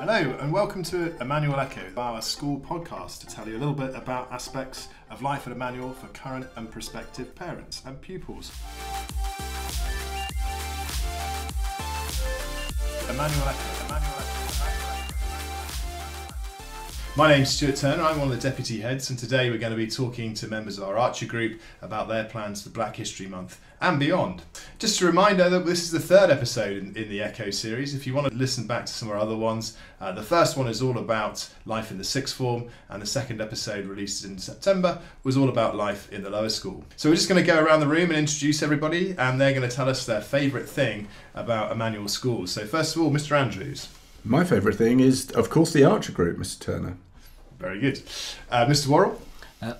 Hello and welcome to Emanuel Echo, our school podcast to tell you a little bit about aspects of life at Emanuel for current and prospective parents and pupils. Emanuel Echo. My name's Stuart Turner, I'm one of the deputy heads, and today we're going to be talking to members of our Archer group about their plans for Black History Month and beyond. Just a reminder that this is the third episode in the Echo series. If you want to listen back to some of our other ones, the first one is all about life in the sixth form, and the second episode, released in September, was all about life in the lower school. So we're just going to go around the room and introduce everybody, and they're going to tell us their favourite thing about Emanuel schools. So first of all, Mr. Andrews. My favourite thing is, of course, the Archer group, Mr. Turner. Very good. Mr. Worrell?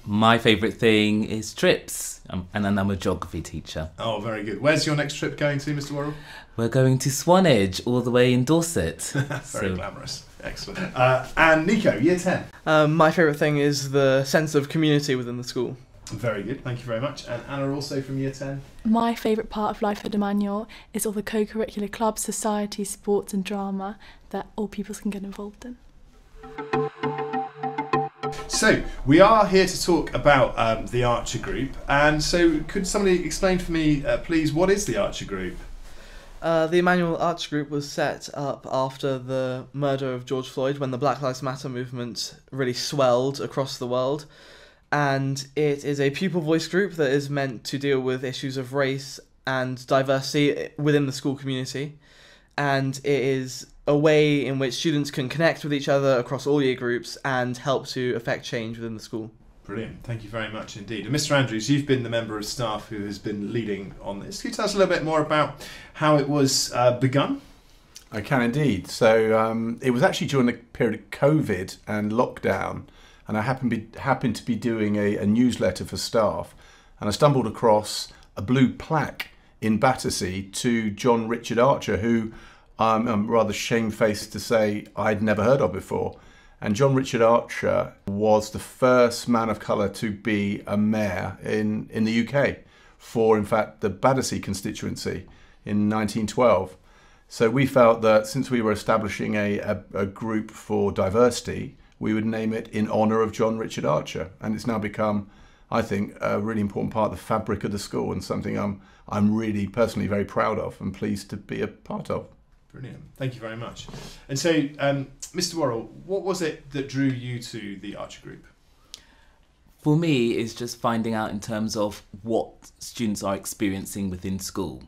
My favourite thing is trips, and I'm a geography teacher. Oh, very good. Where's your next trip going to, Mr. Worrell? We're going to Swanage, all the way in Dorset. Very glamorous. Excellent. And Nico, year 10. My favourite thing is the sense of community within the school. Very good, thank you very much. And Anna, also from year 10. My favourite part of life at Emanuel is all the co-curricular clubs, societies, sports and drama that all pupils can get involved in. So, we are here to talk about the Archer group, and so could somebody explain for me, please, what is the Archer group? The Emanuel Archer group was set up after the murder of George Floyd, when the Black Lives Matter movement really swelled across the world, and it is a pupil voice group that is meant to deal with issues of race and diversity within the school community, and it is a way in which students can connect with each other across all year groups and help to affect change within the school. Brilliant, thank you very much indeed. And Mr. Andrews, you've been the member of staff who has been leading on this. Can you tell us a little bit more about how it was begun? I can indeed. So it was actually during the period of COVID and lockdown, and I happened to be doing a newsletter for staff, and I stumbled across a blue plaque in Battersea to John Richard Archer, who I'm rather shamefaced to say I'd never heard of before. And John Richard Archer was the first man of colour to be a mayor in the UK for, in fact, the Battersea constituency in 1912. So we felt that since we were establishing a group for diversity, we would name it in honour of John Richard Archer. And it's now become, I think, a really important part of the fabric of the school, and something I'm really personally very proud of and pleased to be a part of. Brilliant, thank you very much. And so, Mr. Worrell, what was it that drew you to the Archer group? For me, it's just finding out in terms of what students are experiencing within school,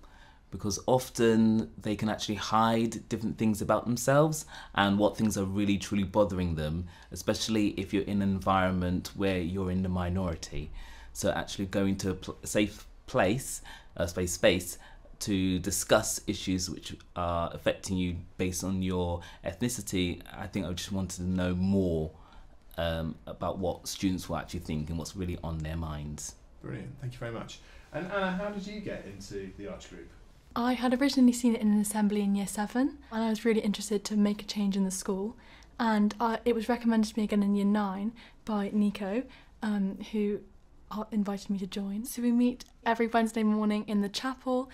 because often they can actually hide different things about themselves and what things are really truly bothering them, especially if you're in an environment where you're in the minority. So actually going to a safe place, space, to discuss issues which are affecting you based on your ethnicity. I think I just wanted to know more about what students will actually think and what's really on their minds. Brilliant, thank you very much. And Anna, how did you get into the Archer group? I had originally seen it in an assembly in year 7, and I was really interested to make a change in the school, and it was recommended to me again in year 9 by Nico, who invited me to join. So we meet every Wednesday morning in the chapel.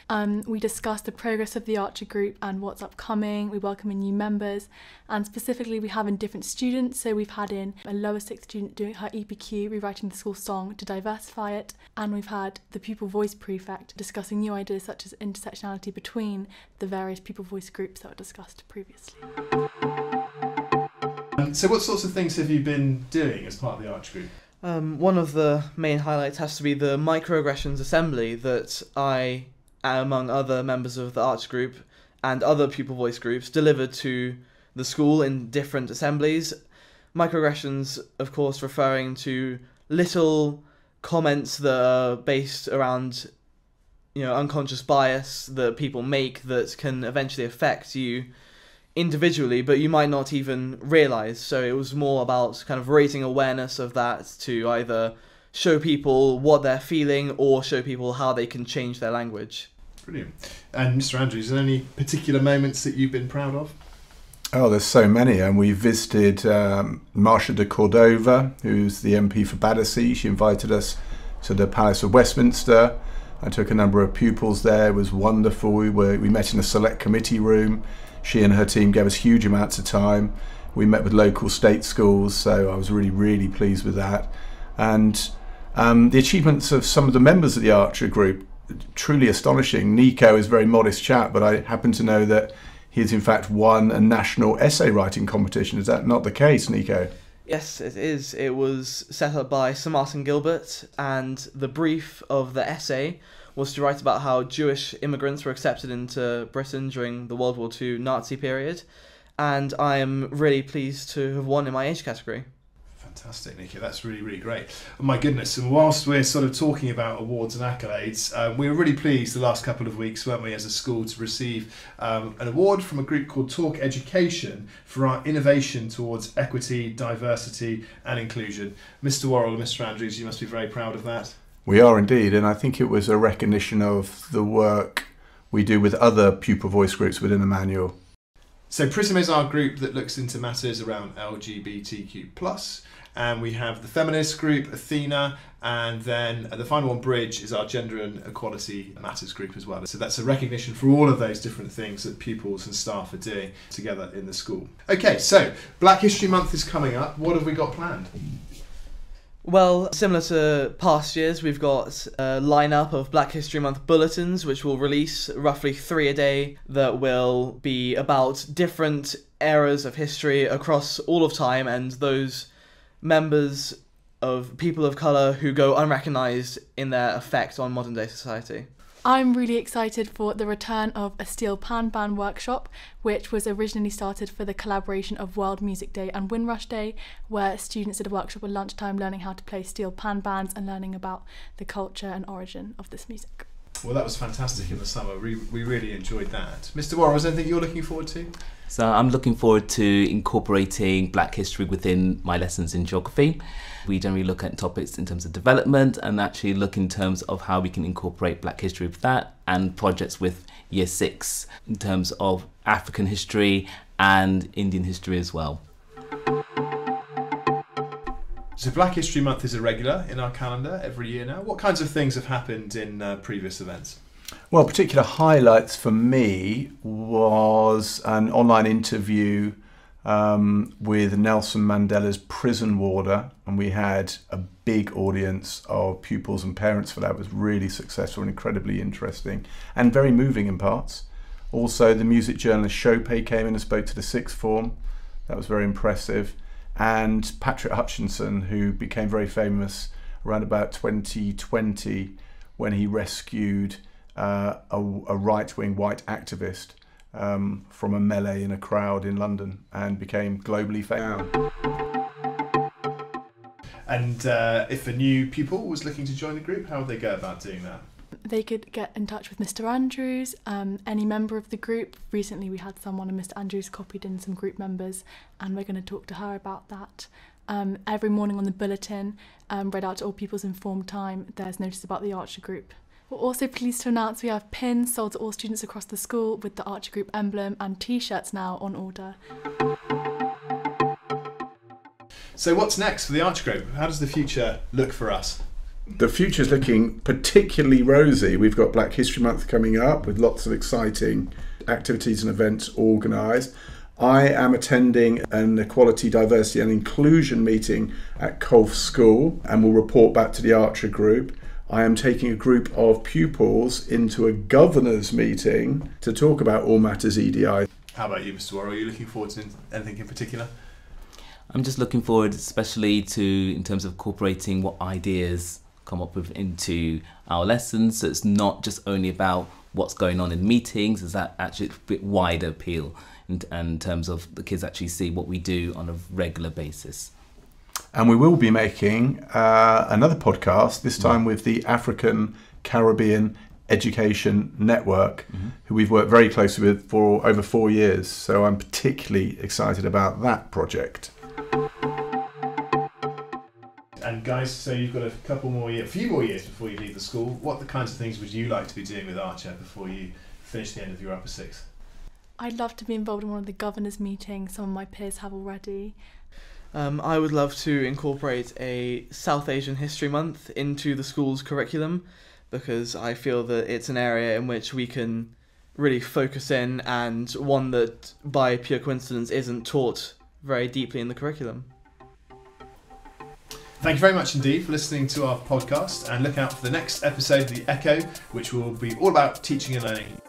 We discuss the progress of the Archer group and what's upcoming. We welcome in new members, and specifically we have in different students. So we've had in a lower 6th student doing her EPQ, rewriting the school song to diversify it, and we've had the pupil voice prefect discussing new ideas such as intersectionality between the various pupil voice groups that were discussed previously. So what sorts of things have you been doing as part of the Archer group? One of the main highlights has to be the microaggressions assembly that I, among other members of the Arts group and other pupil voice groups, delivered to the school in different assemblies. Microaggressions, of course, referring to little comments that are based around, unconscious bias that people make that can eventually affect you individually, but you might not even realise. So it was more about kind of raising awareness of that to either show people what they're feeling or show people how they can change their language. Brilliant. And Mr. Andrews, are there any particular moments that you've been proud of? Oh, there's so many, and we visited Marcia de Cordova, who's the MP for Battersea. She invited us to the Palace of Westminster. I took a number of pupils there. It was wonderful. We met in a select committee room. She and her team gave us huge amounts of time. We met with local state schools, so I was really, really pleased with that. And the achievements of some of the members of the Archer group, truly astonishing. Nico is a very modest chap, but I happen to know that he has in fact won a national essay writing competition. Is that not the case, Nico? Yes, it is. It was set up by Sir Martin Gilbert, and the brief of the essay was to write about how Jewish immigrants were accepted into Britain during the World War II Nazi period, and I am really pleased to have won in my age category. Fantastic, Nico. That's really, really great. Oh, my goodness. And whilst we're sort of talking about awards and accolades, we were really pleased the last couple of weeks, weren't we, as a school, to receive an award from a group called Talk Education for our innovation towards equity, diversity and inclusion. Mr. Worrell and Mr. Andrews, you must be very proud of that. We are indeed, and I think it was a recognition of the work we do with other pupil voice groups within Emanuel. So Prism is our group that looks into matters around LGBTQ+, and we have the feminist group, Athena, and then the final one, Bridge, is our gender and equality matters group as well. So that's a recognition for all of those different things that pupils and staff are doing together in the school. Okay, so Black History Month is coming up. What have we got planned? Well, similar to past years, we've got a lineup of Black History Month bulletins, which will release roughly 3 a day, that will be about different eras of history across all of time, and those members of people of colour who go unrecognised in their effect on modern day society. I'm really excited for the return of a steel pan band workshop, which was originally started for the collaboration of World Music Day and Windrush Day, where students did a workshop at lunchtime learning how to play steel pan bands and learning about the culture and origin of this music. Well, that was fantastic in the summer. We really enjoyed that. Mr. Worrell, is there anything you're looking forward to? So I'm looking forward to incorporating Black history within my lessons in geography. We generally look at topics in terms of development and actually look in terms of how we can incorporate Black history with that, and projects with Year 6 in terms of African history and Indian history as well. So Black History Month is a regular in our calendar every year now. What kinds of things have happened in previous events? Well, particular highlights for me was an online interview with Nelson Mandela's prison warder, and we had a big audience of pupils and parents for that. It was really successful and incredibly interesting and very moving in parts. Also, the music journalist Chopin came in and spoke to the sixth form. That was very impressive. And Patrick Hutchinson, who became very famous around about 2020 when he rescued a right-wing white activist from a melee in a crowd in London and became globally famous. And if a new pupil was looking to join the group, how would they go about doing that? They could get in touch with Mr. Andrews, any member of the group. Recently we had someone, and Mr. Andrews copied in some group members, and we're going to talk to her about that. Every morning on the bulletin, read out to all pupils in form time, there's notice about the Archer group. We're also pleased to announce we have pins sold to all students across the school with the Archer group emblem, and t-shirts now on order. So what's next for the Archer group? How does the future look for us? The future's looking particularly rosy. We've got Black History Month coming up with lots of exciting activities and events organised. I am attending an Equality, Diversity and Inclusion meeting at Colf School and will report back to the Archer group. I am taking a group of pupils into a governor's meeting to talk about all matters EDI. How about you, Mr. Worrell? Are you looking forward to anything in particular? I'm just looking forward especially to, in terms of incorporating what ideas come up with into our lessons, so it's not just only about what's going on in meetings, is that actually a bit wider appeal in terms of the kids actually see what we do on a regular basis. And we will be making another podcast, this time with the African Caribbean Education Network, who we've worked very closely with for over 4 years. So I'm particularly excited about that project. And guys, so you've got a few more years before you leave the school. What kinds of things would you like to be doing with Archer before you finish the end of your upper sixth? I'd love to be involved in one of the governors' meetings. Some of my peers have already. I would love to incorporate a South Asian History Month into the school's curriculum, because I feel that it's an area in which we can really focus in, and one that by pure coincidence isn't taught very deeply in the curriculum. Thank you very much indeed for listening to our podcast, and look out for the next episode of The Echo, which will be all about teaching and learning.